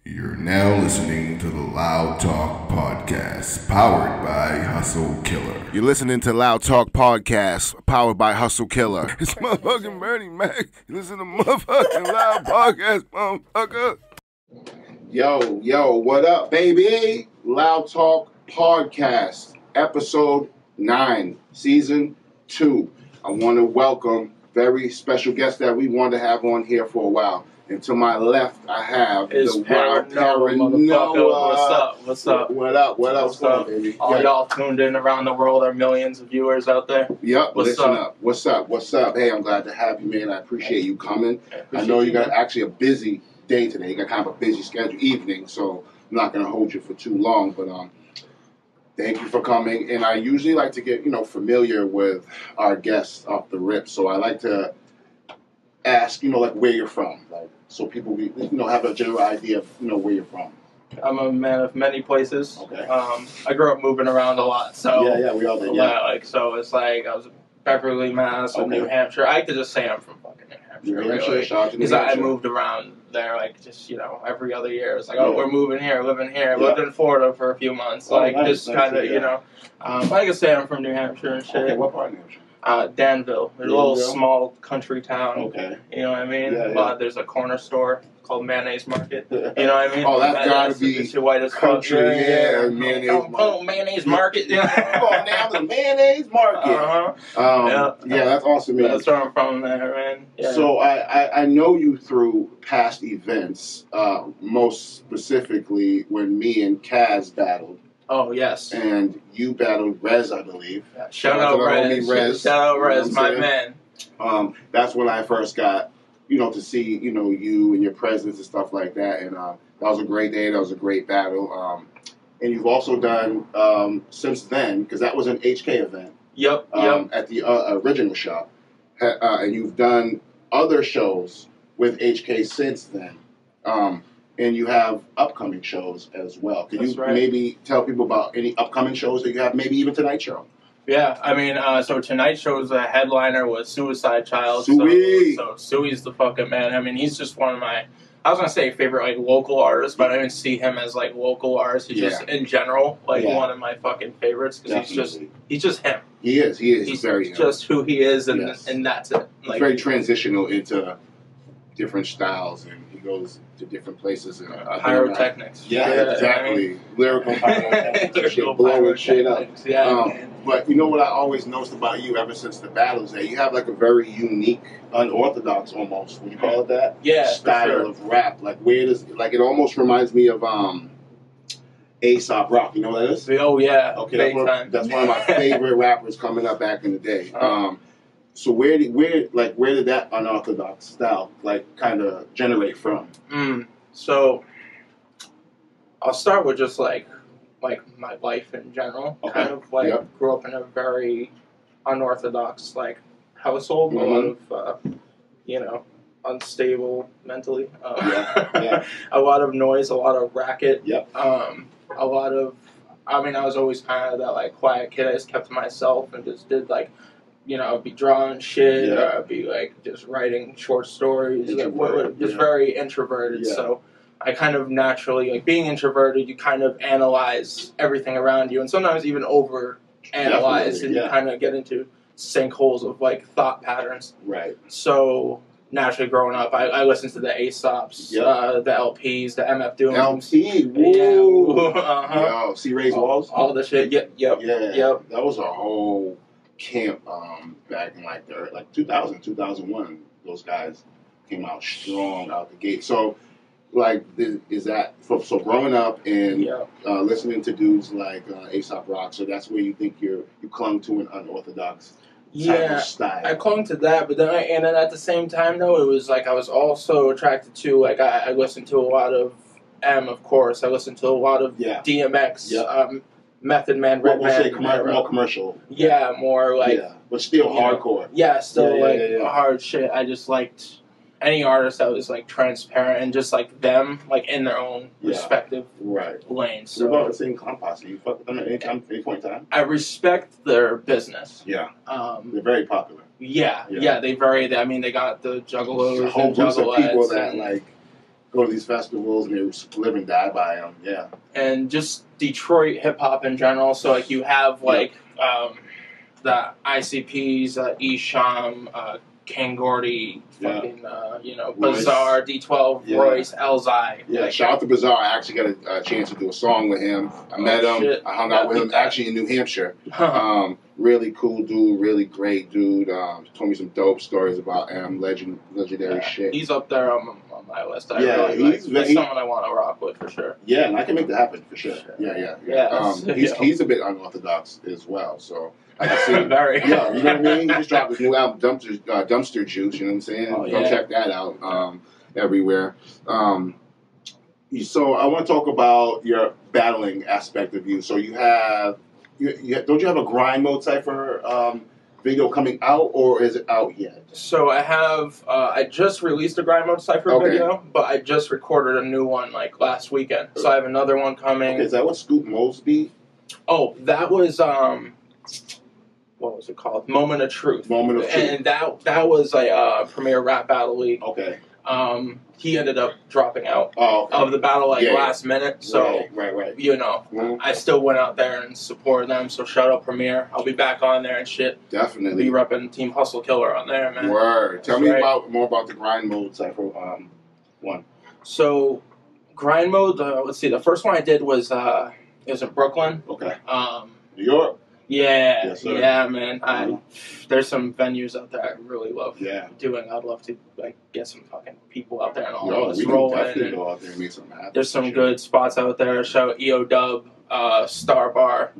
You're now listening to the Loud Talk Podcast, powered by Hustle Killer. You're listening to Loud Talk Podcast, powered by Hustle Killer. It's motherfucking Bernie Mac. You listen to motherfucking Loud Podcast, motherfucker. Yo, what up, baby? Loud Talk Podcast, episode 9, season 2. I want to welcome very special guest that we wanted to have on here for a while. And to my left, I have it's the wild Paranoia. What's up? What up, baby? All y'all tuned in around the world, our millions of viewers out there. Yep, listen up. What's up? Hey, I'm glad to have you, man. I appreciate you coming. I know you got actually a busy day today. You got kind of a busy schedule, evening, so I'm not going to hold you for too long. But thank you for coming. And I usually like to get, familiar with our guests off the rip. So I like to ask, like where you're from, like so people, have a general idea of, where you're from. I'm a man of many places. Okay. I grew up moving around a lot, so yeah, we all did. Yeah, so it's like I was in Beverly, Mass, and New Hampshire. I could just say I'm from fucking New Hampshire, because I moved around there, just every other year. It's like, we're moving here, living here. Lived in Florida for a few months, I can say I'm from New Hampshire and shit. Okay, what part of New Hampshire? Danville. There's a little small country town. Okay. You know what I mean? Yeah. There's a corner store called Mayonnaise Market. You know what I mean? Oh, that's gotta be it's white as country. Yeah, Mayonnaise Market. Oh, Mayonnaise Market. Come on now, the Mayonnaise Market. Yeah, that's awesome, man. That's where I'm from there, man. Yeah. So I know you through past events, most specifically when me and Kaz battled. Oh, yes. And you battled Rez, I believe. Yeah. Shout out Rez. Shout out Rez, my man. That's when I first got, to see, you and your presence and stuff like that. And that was a great day. That was a great battle. And you've also done, since then, because that was an HK event. Yep. At the original shop. And you've done other shows with HK since then. And you have upcoming shows as well. Can you maybe tell people about any upcoming shows that you have, maybe even tonight's show? Yeah, I mean, so tonight's show's headliner was Suicide Child. Suey. So Suey's the fucking man. I mean, he's just one of my, I was going to say favorite, local artists, but I don't even see him as, local artists. He's just, in general, one of my fucking favorites, because he's just him. He is. He's very just who he is, and that's it. He's very transitional into different styles, and he goes to different places. And pyrotechnics. Yeah, exactly. Lyrical pyrotechnics. Blowing shit up. Yeah. But you know what I always noticed about you ever since the battles, that you have a very unique, unorthodox almost, would you call it that? Yeah, style of rap. Where does it almost reminds me of A$AP Rock. You know what that is? Oh yeah. Okay, that's one of my favorite rappers coming up back in the day. So where did that unorthodox style kind of generate from? So I'll start with just my life in general. Okay. Kind of grew up in a very unorthodox household. A lot of unstable mentally. A lot of noise, a lot of racket. Yep. A lot of, I was always kind of that quiet kid. I just kept to myself and just did I'd be drawing shit, or I'd be just writing short stories, very introverted. Yeah. So I kind of naturally, being introverted, you kind of analyze everything around you, and sometimes even over-analyze, and you kind of get into sinkholes of thought patterns. Right. So naturally, growing up, I listened to the A$APs, the LPs, the MF Dooms. LP, woo! Yo, see Ray's Walls? All the shit. Yep. That was a whole camp back in 2000, 2001. Those guys came out strong out the gate. So is that so growing up and listening to dudes like A$AP Rock, so that's where you think you clung to an unorthodox type of style? I clung to that, but then at the same time though, it was I was also attracted to I listened to a lot of of course. I listened to a lot of DMX, Method Man, Redman. More commercial. Yeah, more but still hardcore. Yeah, still hard shit. I just liked any artist that was transparent and just them in their own respective lanes. So what about the same Posse? You fuck with them at any point in time? I respect their business. Yeah. They're very popular. Yeah. They got the Juggalos, a whole bunch of people that go to these festivals and they live and die by them. Yeah. And just Detroit hip hop in general. So like you have like the ICPs, Esham, King Gordy, fucking Bizarre, D12, Royce, Elzai. Yeah, like, shout out to Bizarre. I actually got a chance to do a song with him. I met him. Shit. I hung out with him actually in New Hampshire. Really cool dude, really great dude. Told me some dope stories about legendary shit. He's up there on my list. He's someone I want to rock with for sure. Yeah, and I can make that happen for sure. He's a bit unorthodox as well, so I can see. Very. Yeah, you know what I mean? He just dropped his new album, Dumpster Juice. You know what I'm saying? Go check that out. Everywhere. So I want to talk about your battling aspect of you. So you have. Don't you have a grind mode cipher video coming out, or is it out yet? So I have. I just released a grind mode cipher video, but I just recorded a new one like last weekend. So I have another one coming. Okay, is that what Scoop Mosby? Oh, that was what was it called? Moment of Truth. Moment of Truth. And that was a premier rap battle league. Okay. He ended up dropping out of the battle last minute. So, right. I still went out there and supported them. So, shout out Premier. I'll be back on there and shit. Definitely. Be repping Team Hustle Killer on there, man. Word. Tell me more about the grind mode cypher one. So, grind mode, let's see. The first one I did was, it was in Brooklyn. Okay. New York? Yeah, yes, sir. Yeah, man. There's some venues out there I really love doing. I'd love to get some fucking people out there and all of us rolling. Definitely go out there and make something happen. There's some good spots out there. Shout out EO Dub, Star Bar.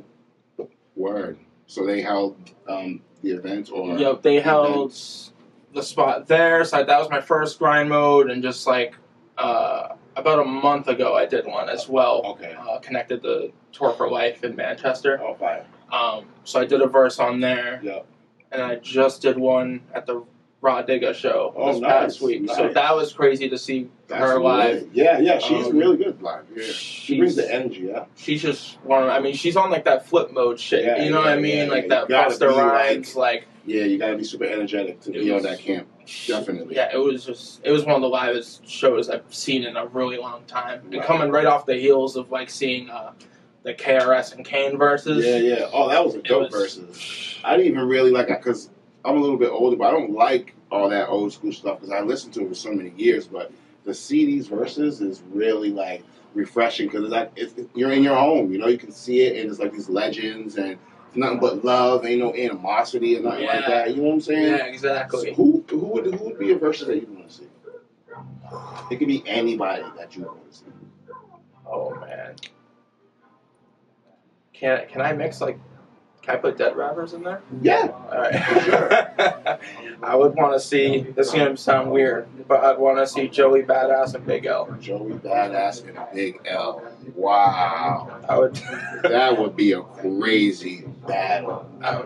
Word. So they held the event, or yep, they held the spot there. So that was my first grind mode, and just like about a month ago, I did one as well. Okay. Connected the Tour for Life in Manchester. Oh, fire. So I did a verse on there. Yep. And I just did one at the Raw Digga show this past week. Nice. So that was crazy to see her live. Yeah, she's really good live. Yeah. She brings the energy, She's just she's on like that flip mode shit. Yeah, you know what I mean? Like that Busta Rhymes, yeah, you gotta be super energetic to be on that camp. Definitely. Yeah, it was one of the livest shows I've seen in a really long time. And coming right off the heels of like seeing the KRS and Kane verses. Yeah. Oh, that was a dope verses. I didn't even really like that because I'm a little bit older, but I don't like all that old school stuff because I listened to it for so many years. But to see these verses is really like refreshing because you're in your home. You know, you can see it, and it's like these legends and nothing but love. Ain't no animosity or nothing like that. You know what I'm saying? Yeah, exactly. So who would be a verse that you want to see? It could be anybody that you want to see. Oh man. Can I mix can I put dead rappers in there? Yeah. All right. Sure. I would want to see, this is going to sound weird, but I'd want to see Joey Badass and Big L. Joey Badass and Big L. Wow. That would be a crazy battle. I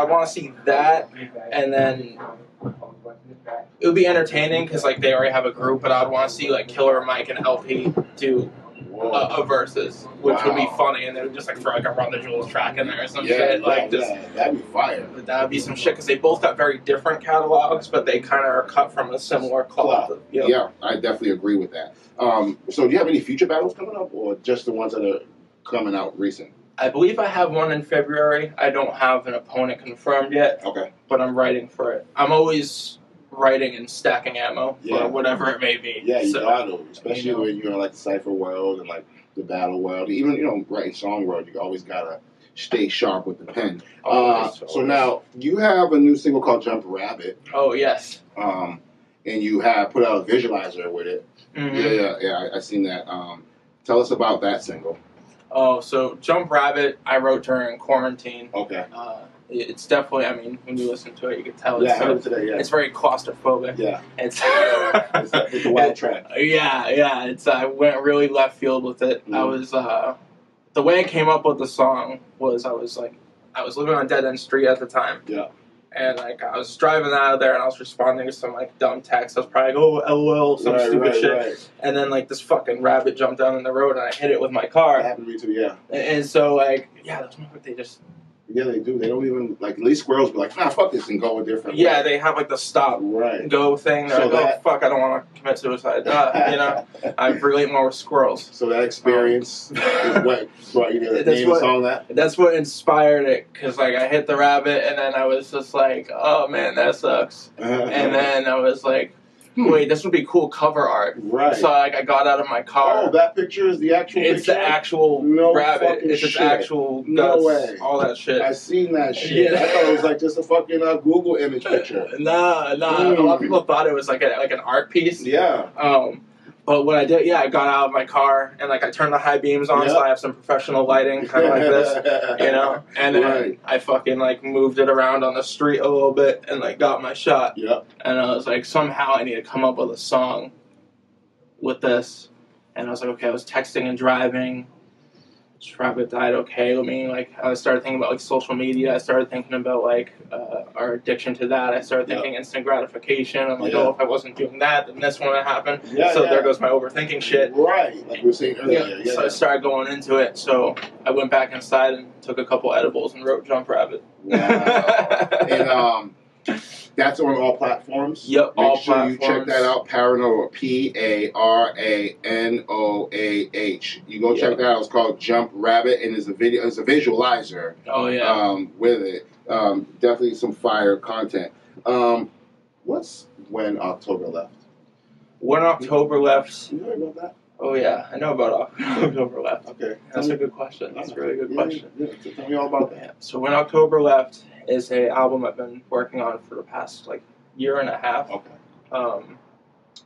would want to see that, and then it would be entertaining because they already have a group, but I'd want to see Killer Mike and LP do a versus, which would be funny, and they would just throw a Run the Jewels track in there or some shit. That'd be fire. That would be some shit because they both got very different catalogs, but they kind of are cut from a similar cloth. Yeah, I definitely agree with that. So do you have any future battles coming up, or just the ones that are coming out recent? I believe I have one in February. I don't have an opponent confirmed yet. Okay. But I'm writing for it. I'm always writing and stacking ammo for whatever it may be. Yeah, you got to, especially when you're in the cipher world and the battle world. Even writing song world, you always gotta stay sharp with the pen. So now you have a new single called "Jump Rabbit." Oh yes. And you have put out a visualizer with it. Mm-hmm. Yeah. I seen that. Tell us about that single. Oh, so "Jump Rabbit" I wrote during quarantine. Okay. It's definitely, when you listen to it, you can tell I heard it today, it's very claustrophobic. Yeah. It's a wild track. Yeah. I went really left field with it. I was, the way I came up with the song was I was living on Dead End Street at the time. Yeah. And I was driving out of there and I was responding to some dumb text. I was probably LOL, some stupid shit. Right. And then this fucking rabbit jumped down in the road and I hit it with my car. That happened to me too, yeah. And so that's they just Yeah, they do. They don't even, like, at least squirrels be like, nah, fuck this, and go a different way. Yeah, they have like the stop, go thing. They're like, oh, fuck, I don't want to commit suicide. You know, I relate more with squirrels. So that experience is what brought you to name a song that? That's what inspired it, because, like, I hit the rabbit, and then I was just like, oh, man, that sucks. And then I was like, wait, this would be cool cover art. Right. So, like, I got out of my car. Oh, that picture is the actual picture? It's the actual rabbit. It's its actual guts. No way. All that shit. I seen that shit. Yeah. I thought it was like just a fucking Google image picture. Nah. A lot of people thought it was like an art piece. Yeah. But what I did, I got out of my car and, like, I turned the high beams on, so I have some professional lighting, kind of like this, you know? And then I fucking, like, moved it around on the street a little bit and, like, got my shot. Yep. And I was like, somehow I need to come up with a song with this. And I was like, okay, I was texting and driving. Rabbit died, okay. I mean, like, I started thinking about, like, social media. I started thinking about, like, our addiction to that. I started thinking instant gratification. I'm like, oh, if I wasn't doing that, then this wouldn't happen. So there goes my overthinking shit. Right, like we were saying earlier. So I started going into it. So I went back inside and took a couple edibles and wrote Jump Rabbit. Wow. And that's on all platforms? Yep, all platforms. Make sure you check that out. Paranoah, P-A-R-A-N-O-A-H. You go check that out. It's called Jump Rabbit, and it's a visualizer. Oh, yeah. With it. Definitely some fire content. What's When October Left? When October Left. You heard about that? Oh, yeah. I know about October Left. Okay. That's a good question. That's a really good question. Yeah. So tell me all about that. Yeah. So When October Left is an album I've been working on for the past, like, year and a half. Okay. While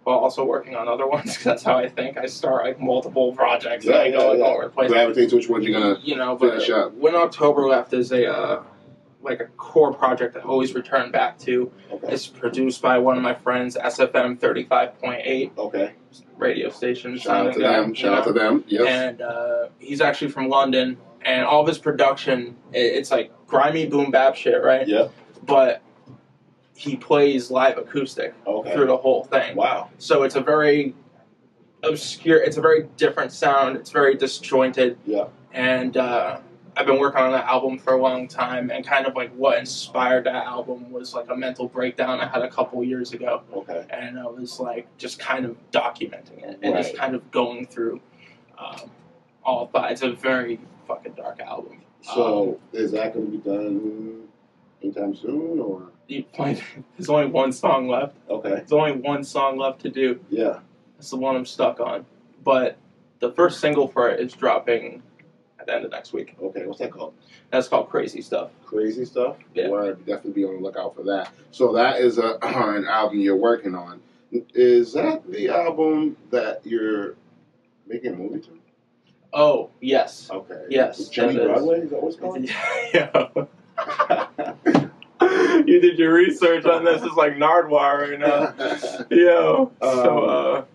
also working on other ones, because that's how I think. I start, like, multiple projects. And I go all over the place. Gravitate to which ones you're going to finish up. When October Left is a core project I always return back to. Okay. It's produced by one of my friends, SFM 35.8. Okay. Radio station. Shout out to them. Shout out to them. Yes. And he's actually from London, and all of his production, it's like grimy boom bap shit, right? Yeah. But he plays live acoustic through the whole thing. Wow. So it's a very obscure, it's a very different sound. It's very disjointed. Yeah. And I've been working on that album for a long time, and kind of like what inspired that album was like a mental breakdown I had a couple years ago. Okay. And I was like just kind of documenting it and just kind of going through all of that. It's a very fucking dark album. So is that going to be done anytime soon, or? There's only one song left. Okay. There's only one song left to do. Yeah. That's the one I'm stuck on. But the first single for it is dropping at the end of next week. Okay, what's that called? That's called Crazy Stuff. Crazy Stuff? Yeah. Well, I'd definitely be on the lookout for that. So that is an album you're working on. Is that the album that you're making a movie to? Oh, yes. Okay. Yes. Johnny Broadway? Is that what it's called? Yeah. You did your research on this. It's like Nardwuar right now. Yo.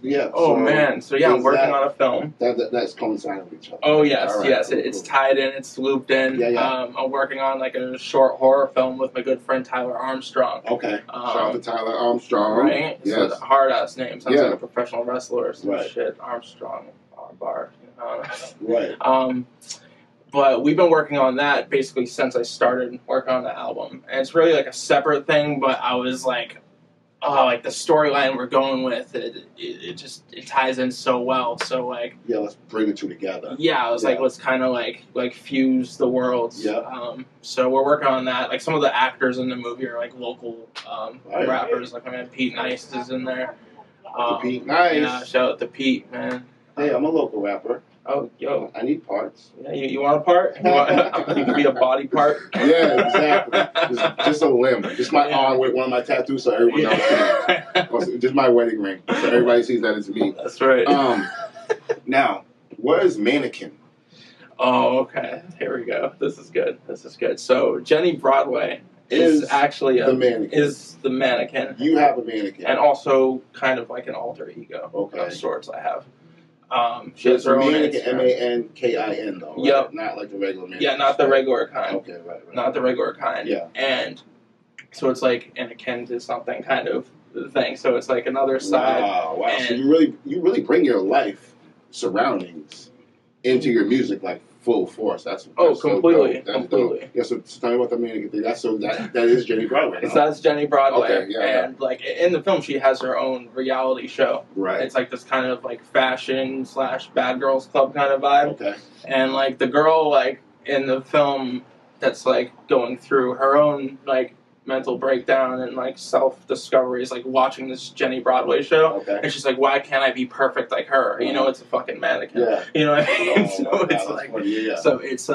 Yeah. Oh, man. So, yeah, I'm working on a film. That's coinciding with each other. Oh, yes. Right, yes. Cool, it's tied in. It's looped in. Yeah. I'm working on, like, a short horror film with my good friend Tyler Armstrong. Okay. Shout out to Tyler Armstrong. Right? Yes. So, hard-ass name. Sounds like a professional wrestler or some shit. Armstrong. Bar. Right. But we've been working on that basically since I started working on the album. And it's really like a separate thing, but I was like, oh, like the storyline we're going with, it ties in so well. So like, yeah, let's bring the two together. Yeah, I was like, let's kind of like fuse the worlds. Yeah. So we're working on that. Like some of the actors in the movie are like local rappers. Like my man Pete Nice is in there. Pete Nice. Yeah, shout out to Pete, man. Hey, I'm a local rapper. Oh, yo. I need parts. Yeah, you want a part? You can be a body part? Yeah, exactly. Just a limb. Just my arm with one of my tattoos so everyone else can. Just my wedding ring. So everybody sees that it's me. That's right. Now, what is Mannequin? Oh, okay. Here we go. This is good. So, Jenny Broadway is actually the mannequin. Is the mannequin. You have a mannequin. And also kind of like an alter ego of sorts I have. She has her own mannequin, M-A-N-K-I-N though, right? Yep. Not like the regular mannequin. Yeah, not the regular kind. Okay, right. Not the regular kind. Yeah. And so it's like an akin to something kind of thing. So it's like another side. Wow. And so you really bring your life surroundings into your music like full force. That's completely, so that's completely. Dope. Yeah, so tell me about the mannequin thing. That is Jenny Broadway. No? That's Jenny Broadway. Okay, yeah, and like in the film, she has her own reality show. Right. It's like this kind of like fashion / bad girls club kind of vibe. Okay. And like the girl like in the film that's like going through her own like mental breakdown and like self-discovery is like watching this Jenny Broadway show, and she's like, why can't I be perfect like her? You know, it's a fucking mannequin. Yeah. You know what I mean? So God, it's like, funny. so it's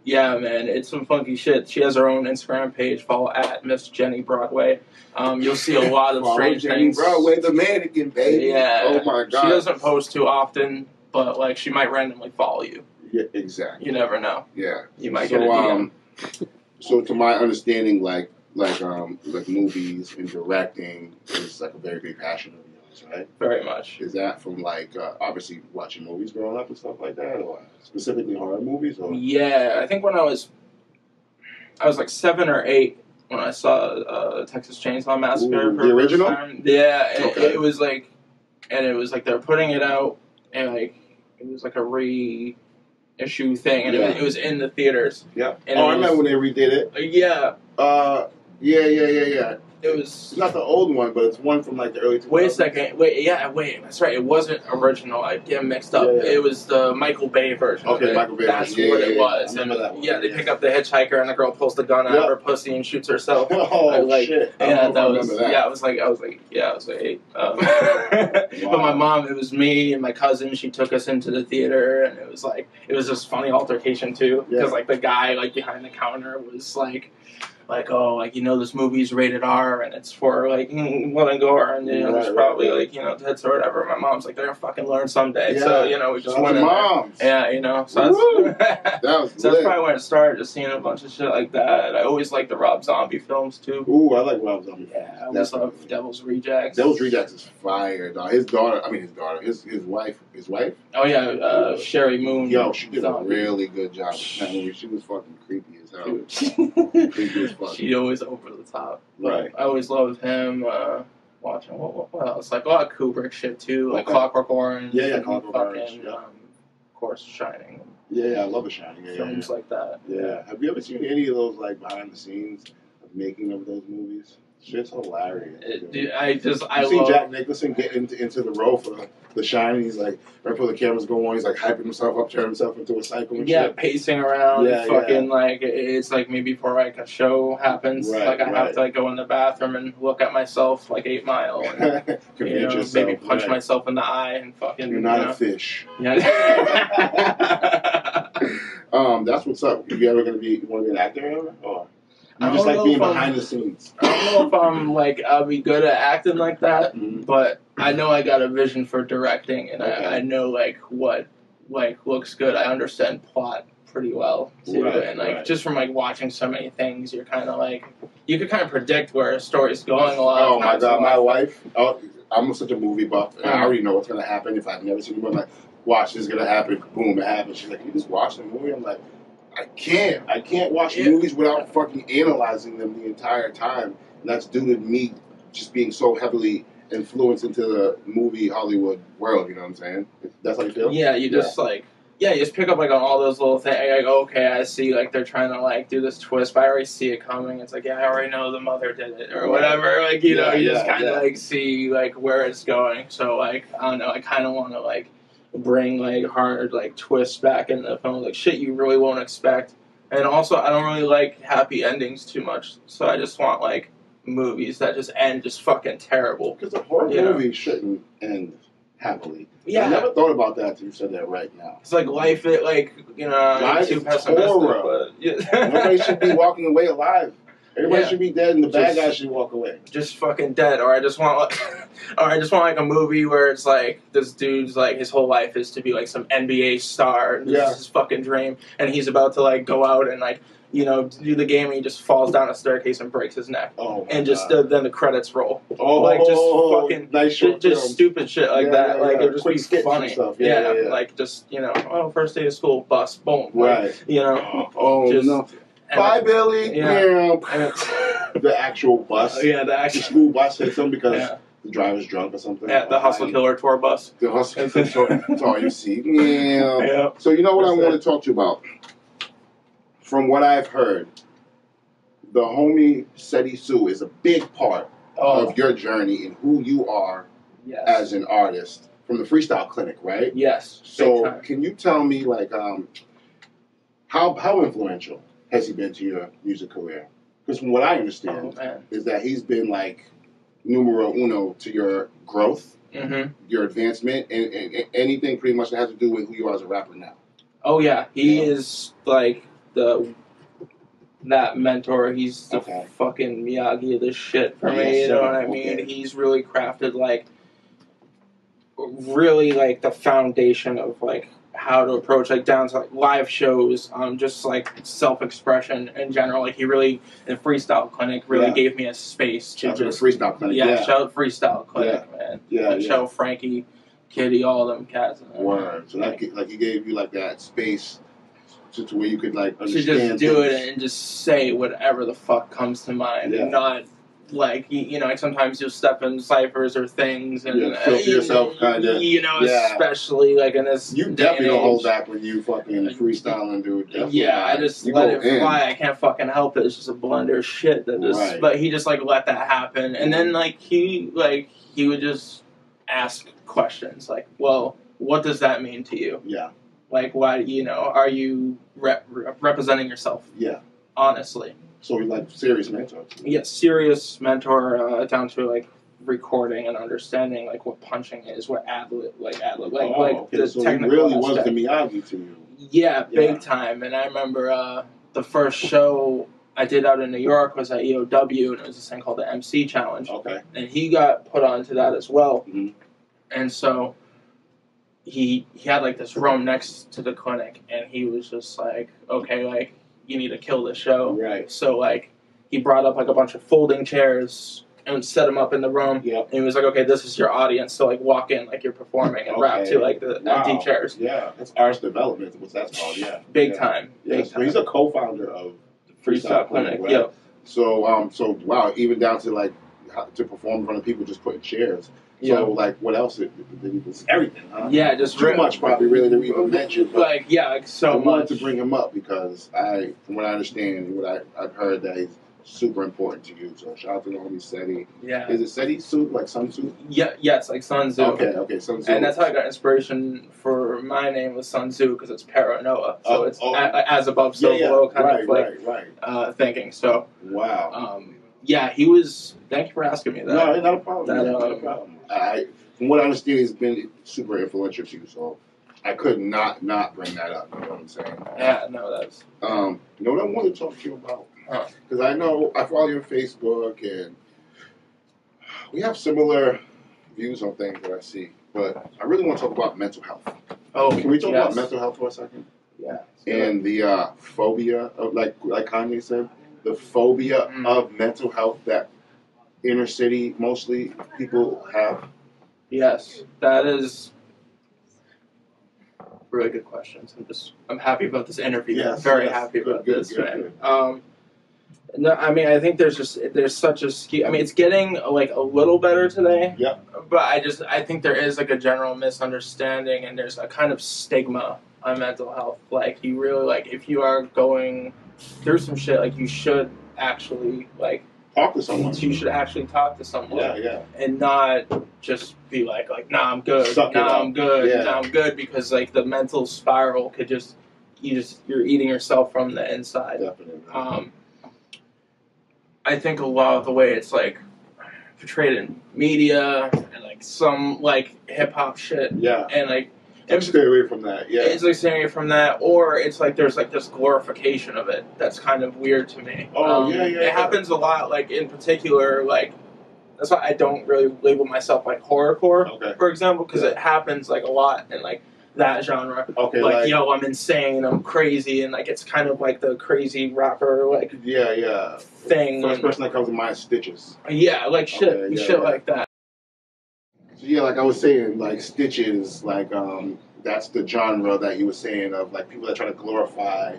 yeah, man, it's some funky shit. She has her own Instagram page. Follow at Miss Jenny Broadway. You'll see a lot of strange Jenny things. Broadway, the mannequin, baby. Yeah. Oh my God. She doesn't post too often, but like she might randomly follow you. Yeah, exactly. You never know. Yeah. You might get a DM. So to my understanding, like movies and directing is like a very big passion of yours, right? Very much. Is that from like obviously watching movies growing up and stuff like that, or specifically horror movies? Or? Yeah, I think when I was like 7 or 8 when I saw Texas Chainsaw Massacre. The original? Time. Yeah, and okay. it was like they were putting it out, and like it was like a reissue thing, and it was in the theaters. Yeah. And I remember when they redid it. Yeah. Yeah. It was. It's not the old one, but it's one from like the early 2000s. Wait a second. Wait. That's right. It wasn't original. I get mixed up. Yeah. It was the Michael Bay version. Okay, Michael Bay. That's what it was. I remember that one. Yeah, they pick up the hitchhiker, and the girl pulls the gun out of her pussy and shoots herself. Shit! Yeah, that was. That. Yeah, I was like 8. Wow. But my mom, it was me and my cousin. She took us into the theater, and it was this funny altercation too, because like the guy like behind the counter was like, oh, like, you know, this movie's rated R and it's for like blood and gore, and you know, there's probably like, you know, tits or whatever. My mom's like, they're gonna fucking learn someday. Yeah. So, you know, we just went in there. Yeah, you know. So that's so that's probably when it started, just seeing a bunch of shit like that. I always like the Rob Zombie films too. Ooh, I like Rob Zombie. Yeah, I always love Devil's Rejects. Devil's Rejects is fire, dog. His wife. Oh yeah, Sherry Moon. Yo, she did a really good job in that movie. She was fucking creepy as hell. Creepy as fuck. She always over the top. Right. I always loved him. Watching what else? Like a lot of Kubrick shit too, like Clockwork Orange. Yeah, Clockwork Orange. Yeah. Of course, Shining. Yeah, I love The Shining. Films like that. Yeah. Have you ever seen any of those like behind the scenes of making of those movies? Shit's hilarious. I seen Jack Nicholson get into the role for The Shining. He's like, right before the cameras go on, he's like hyping himself up, turning himself into a psycho and shit. Pacing around, like it's like me before like a show happens. Right, like I have to like go in the bathroom and look at myself like 8 Mile and yourself, maybe punch myself in the eye and fucking. You're not a fish. Yeah. That's what's up. You want to be an actor ever? Or you just like being behind the scenes? I don't know if I'm like I'll be good at acting like that, but I know I got a vision for directing, and I know like what like looks good. I understand plot pretty well too, and like just from like watching so many things, you're kind of like you could kind of predict where a story's going a lot. Oh my God, my wife. I'm such a movie buff, and I already know what's gonna happen if I've never seen the movie. I'm like, watch, this is gonna happen. Boom, it happens. She's like, you just watch the movie. I'm like, I can't watch movies without fucking analyzing them the entire time. And that's due to me just being so heavily influenced into the movie Hollywood world, you know what I'm saying? That's how you feel? Yeah, you just like, you just pick up like on all those little things. Like, okay, I see like they're trying to like do this twist, but I already see it coming. It's like, I already know the mother did it or whatever. Like, you know, you just kind of like see like where it's going. So like, I don't know, I kind of want to like bring like hard like twists back in the film, like shit you really won't expect. And also I don't really like happy endings too much, so I just want like movies that just end just fucking terrible. Because a horror movie shouldn't end happily. Yeah, I never thought about that until you said that right now. It's like life, life too pessimistic, but nobody should be walking away alive. Everybody should be dead, and the bad guy should walk away. Just fucking dead. Or I just want like a movie where it's like this dude's like his whole life is to be like some NBA star. And this is his fucking dream, and he's about to like go out and like do the game, and he just falls down a staircase and breaks his neck. And just then the credits roll. Like just fucking nice just stupid shit like that. Like it would just be funny. Like just first day of school, bus, boom. Like, no. Bye, Billy. The actual bus. The actual school bus hits them because The driver's drunk or something. Yeah, the Hustle Killer tour bus. The Hustle Killer tour. That's all you see. Yeah. So you know what I want to talk to you about? From what I've heard, the homie Seti Sue is a big part of your journey and who you are as an artist from the Freestyle Clinic, right? Yes. So can you tell me, like, how influential has he been to your music career? Because from what I understand is that he's been like numero uno to your growth, your advancement, and anything pretty much that has to do with who you are as a rapper now. Oh yeah, he is like that mentor. He's the fucking Miyagi of this shit for me. You know what I mean? He's really crafted like really like the foundation of like how to approach like down to like live shows, just like self-expression in general. Like he really in Freestyle Clinic really gave me a space to just Freestyle Clinic. shout out Freestyle Clinic, man. Shout out Frankie, Kitty, all of them cats. Word. So like he gave you like that space to where you could like understand to just do things. it and just say whatever the fuck comes to mind, and not like you know, like sometimes you'll step in ciphers or things and filter yourself kind of. You know, especially like in this. You definitely don't hold back when you fucking freestyling, dude. I just let it fly. I can't fucking help it. It's just a blender of shit that just. But he just like let that happen, and then like he would just ask questions like, well, what does that mean to you? Yeah. Like, why, you know, are you representing yourself? Yeah. Honestly. So he's like serious mentor. Yeah, serious mentor down to like recording and understanding like what punching is, what ad-lib, the so technical he really aspect. Was the Miyagi to you. Yeah, big time. And I remember the first show I did out in New York was at EOW, and it was this thing called the MC Challenge. Okay. And he got put onto that as well. Mm-hmm. And so he had like this room next to the clinic, and he was just like, okay, like you need to kill this show. Right. So like he brought up like a bunch of folding chairs and set them up in the room. Yep. And he was like, okay, this is your audience. So like walk in like you're performing and rap to like the empty chairs. Yeah, that's arts development, what that's called. Yeah. Big time. Big time. So he's a co-founder of the Freestyle Clinic. Right? Yep. So wow, even down to like to perform in front of people, just putting chairs. So, like, what else did he do? Everything, huh? Yeah, just too much probably really to even mention. But like, like so much. I wanted to bring him up because from what I understand and what I've heard, that he's super important to you. So shout out to the homie Seti. Yeah. Is it Seti Tzu, like Sun Tzu? Yeah, yes, like Sun Tzu. Okay, Sun Tzu. And that's how I got inspiration for my name was Sun Tzu, because it's paranoia. So it's as above, so below kind of like thinking. So wow. Yeah, he was. Thank you for asking me that. No, not a problem. Not a problem. From what I understand, he's been super influential to you, so I could not bring that up. You know what I'm saying? Yeah, no, that's. You know what I want to talk to you about? Because I know I follow you on Facebook, and we have similar views on things that I see. But I really want to talk about mental health. Oh, can we talk about mental health for a second? Yeah. And the phobia, of, like Kanye said. The phobia of mental health that inner city mostly people have? Yes, that is really good questions. I'm happy about this interview. Yes, I'm very happy about this. Good. No, I mean, I think there's such a skew. I mean, it's getting like a little better today. Yeah. But I think there is like a general misunderstanding, and there's a kind of stigma on mental health. Like you really like if you are going through some shit, like you should actually like talk to someone. You should actually talk to someone. Yeah. And not just be like nah, I'm good. I'm good, because like the mental spiral could you're eating yourself from the inside. Definitely. I think a lot of the way it's like portrayed in media and like some like hip hop shit. Yeah. And like stay away from that, yeah. It's like staying away from that, or it's like there's like this glorification of it that's kind of weird to me. It happens a lot, like in particular, like that's why I don't really label myself like horrorcore, for example, because it happens like a lot in like that genre. Okay, like yo, I'm insane, I'm crazy, and like it's kind of like the crazy rapper like thing. First person that comes to mind is Stitches. Yeah, like shit like that. So yeah, like I was saying, like Stitches, like that's the genre that you were saying of like people that try to glorify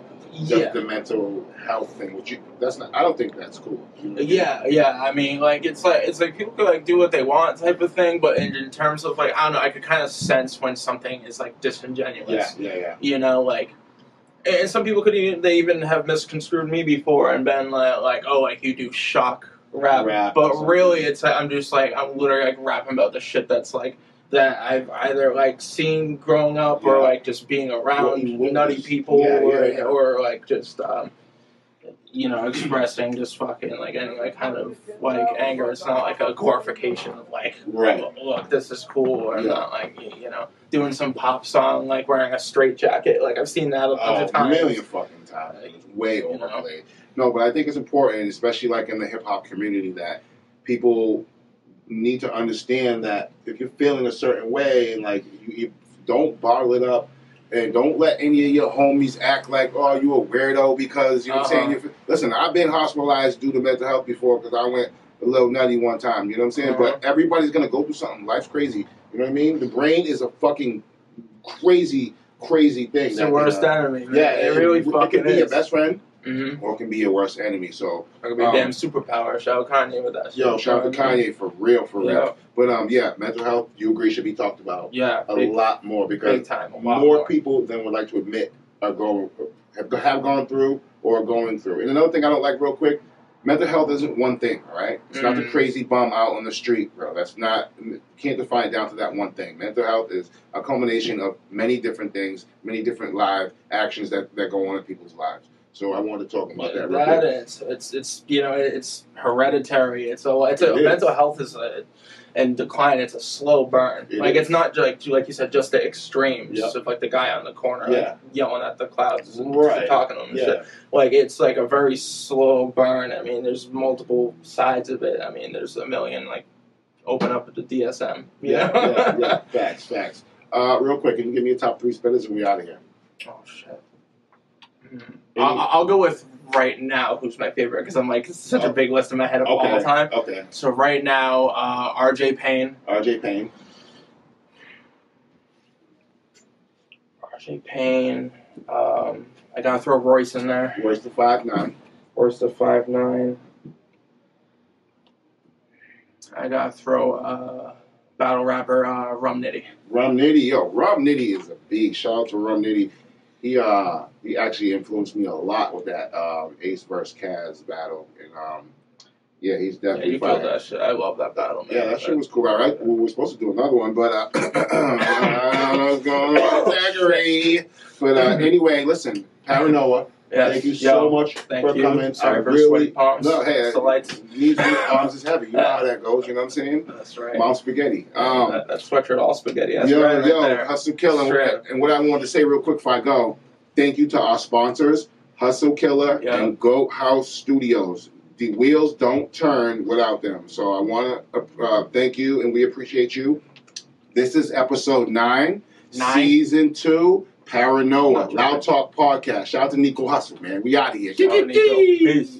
the mental health thing. Which that's not. I don't think that's cool. Yeah. I mean, like it's like people could like do what they want type of thing, but in terms of like I don't know, I could kind of sense when something is like disingenuous. Yeah. You know, like. And some people they even have misconstrued me before and been like, oh, like you do shock rap. But really, it's I'm just like I'm literally like rapping about the shit that's like that I've either like seen growing up or like just being around nutty people or like just you know, expressing just fucking like any like kind of like anger. It's not like a glorification of like, look, this is cool, or not like you know, doing some pop song like wearing a straight jacket. Like I've seen that a bunch of times. A million fucking times. It's way overplayed. No, but I think it's important, especially like in the hip hop community, that people need to understand that if you're feeling a certain way and like you don't bottle it up. And don't let any of your homies act like, oh, you a weirdo because, you know what I'm saying? Listen, I've been hospitalized due to mental health before because I went a little nutty one time, you know what I'm saying? But everybody's going to go through something. Life's crazy, you know what I mean? The brain is a fucking crazy thing. It's the worst enemy, man. Yeah, it really fucking is. It can be your best friend or it can be your worst enemy. So it could be a damn superpower. Shout out Kanye with that shit. Yo, shout out to Kanye for real. But yeah, mental health, you agree, should be talked about a lot more because more people than would like to admit have gone through or are going through. And another thing I don't like real quick, mental health isn't one thing, all right? It's not the crazy bum out on the street, bro. That's not, you can't define it down to that one thing. Mental health is a culmination of many different things, many different live actions that go on in people's lives. So I wanted to talk about that. It's you know it's hereditary. It's mental health is in decline. It's a slow burn. It's not like you said, just the extremes of like the guy on the corner like, yelling at the clouds and talking to him and shit. Like it's like a very slow burn. I mean, there's multiple sides of it. I mean, there's a million like open up the DSM. Yeah. Facts. Real quick, can you give me a top 3 spinners and we out of here? Oh shit. I'll go with right now, who's my favorite, because I'm like, it's such a big list in my head of all time. Okay. So right now, RJ Payne. I gotta throw Royce in there. Royce the 5'9". I gotta throw battle rapper Rum Nitty. Rum Nitty is a big shout out to Rum Nitty. He actually influenced me a lot with that Ace vs. Kaz battle, and he's definitely. You killed that shit. I love that battle, man. Yeah, that shit was cool. All right, we were supposed to do another one, but I don't know what's going on. Zachary. But anyway, listen, Paranoia. Yes. Thank you so much for coming. Sorry for sweaty palms. No, hey, the lights. Arms is heavy. You know how that goes. You know what I'm saying? That's right. Mom spaghetti. That sweatshirt all spaghetti. That's right there. Hustle Killer. And what I wanted to say real quick before I go, thank you to our sponsors, Hustle Killer and Goat House Studios. The wheels don't turn without them. So I want to thank you, and we appreciate you. This is episode 9. Season 2. Paranoia, Loud Talk Podcast. Shout out to Nico Hustle, man. We out of here. Peace.